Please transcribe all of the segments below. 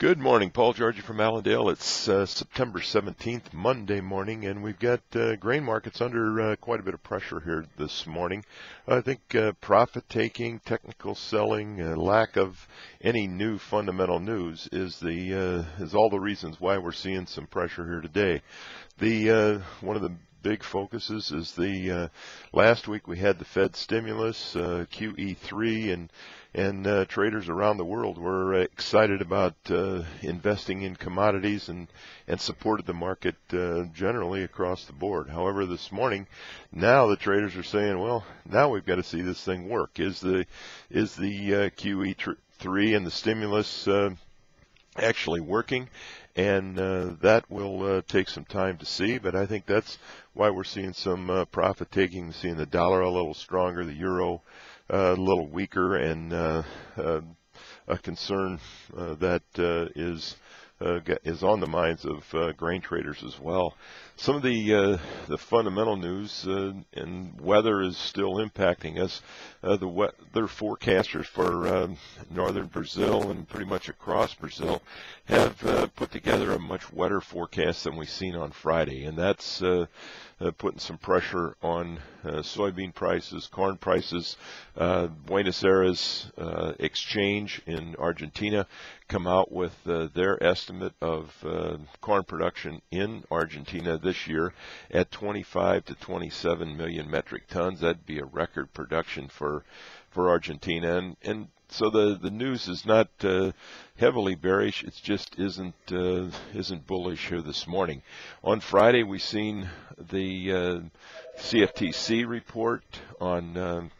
Good morning, Paul Georgie from Allendale. It's September 17th, Monday morning, and we've got grain markets under quite a bit of pressure here this morning. I think profit-taking, technical selling, lack of any new fundamental news is all the reasons why we're seeing some pressure here today. One of the big focuses is the last week we had the Fed stimulus, QE3, and traders around the world were excited about investing in commodities and supported the market generally across the board. However, this morning, now the traders are saying, well, now we've got to see this thing work. Is the QE3 and the stimulus actually working? And that will take some time to see, but I think that's why we're seeing some profit taking, seeing the dollar a little stronger, the euro a little weaker, and a concern that is on the minds of grain traders as well. Some of the fundamental news and weather is still impacting us. The weather forecasters for northern Brazil and pretty much across Brazil have put together a much wetter forecast than we've seen on Friday, and that's putting some pressure on soybean prices, corn prices. Buenos Aires Exchange in Argentina come out with their estimate of corn production in Argentina this year at 25 to 27 million metric tons. That'd be a record production for Argentina, and so the news is not heavily bearish. It just isn't bullish here this morning. On Friday, we seen the CFTC report on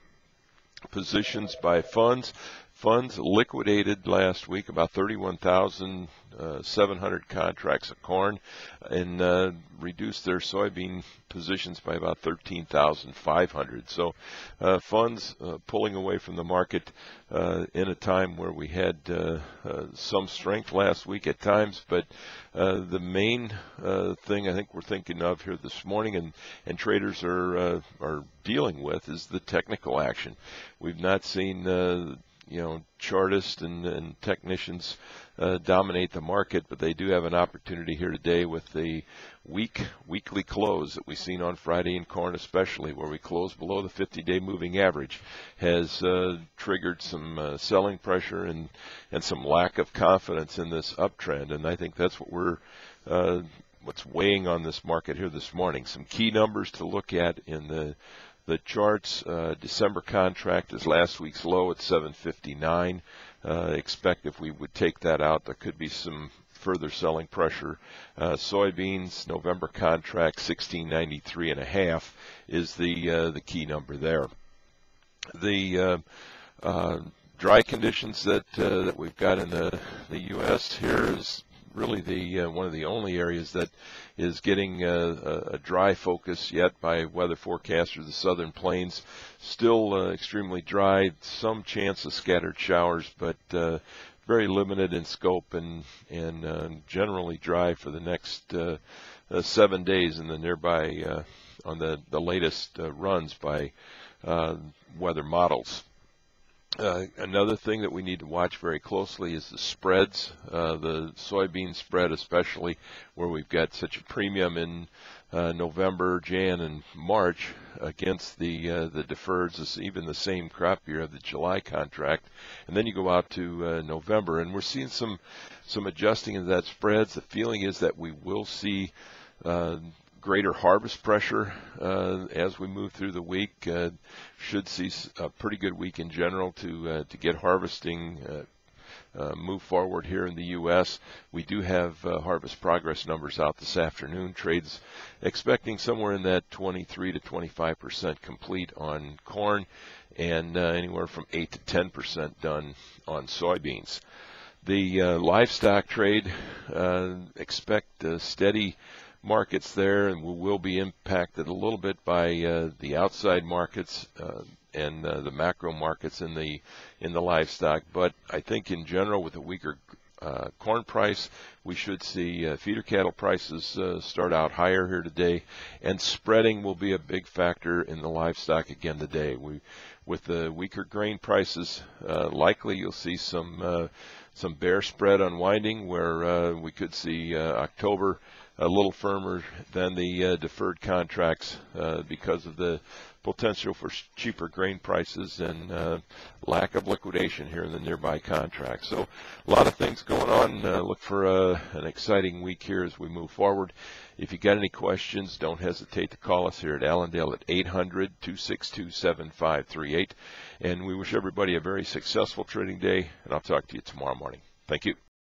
positions by funds. Funds liquidated last week about 31,700 contracts of corn and reduced their soybean positions by about 13,500. So funds pulling away from the market in a time where we had some strength last week at times, but the main thing I think we're thinking of here this morning and traders are dealing with is the technical action. We've not seen chartists and technicians dominate the market, but they do have an opportunity here today with the weekly close that we've seen on Friday in corn especially, where we close below the 50-day moving average, has triggered some selling pressure and some lack of confidence in this uptrend, and I think that's what's weighing on this market here this morning. Some key numbers to look at in the charts. December contract is last week's low at 759. Expect if we would take that out, there could be some further selling pressure. Soybeans, November contract 1693.5 is the key number there. The dry conditions that we've got in the U.S. here is really one of the only areas that is getting a dry focus yet by weather forecasters. The southern plains still extremely dry, some chance of scattered showers, but very limited in scope and generally dry for the next 7 days in the nearby on the latest runs by weather models. Another thing that we need to watch very closely is the spreads, the soybean spread especially, where we've got such a premium in November, Jan, and March against the deferreds, even the same crop year of the July contract. And then you go out to November, and we're seeing some adjusting of that spreads. The feeling is that we will see greater harvest pressure as we move through the week. Should see a pretty good week in general to get harvesting move forward here in the U.S. We do have harvest progress numbers out this afternoon. Trades expecting somewhere in that 23 to 25% complete on corn and anywhere from 8 to 10% done on soybeans. The livestock trade, expect steady markets there, and we will be impacted a little bit by the outside markets and the macro markets in the livestock. But I think in general, with a weaker corn price, we should see feeder cattle prices start out higher here today, and spreading will be a big factor in the livestock again today. With the weaker grain prices, likely you'll see some some bear spread unwinding where we could see October a little firmer than the deferred contracts because of the potential for cheaper grain prices and lack of liquidation here in the nearby contracts. So a lot of things going on. Look for an exciting week here as we move forward. If you got any questions, don't hesitate to call us here at Allendale at 800-262-7538. And we wish everybody a very successful trading day, and I'll talk to you tomorrow morning. Thank you.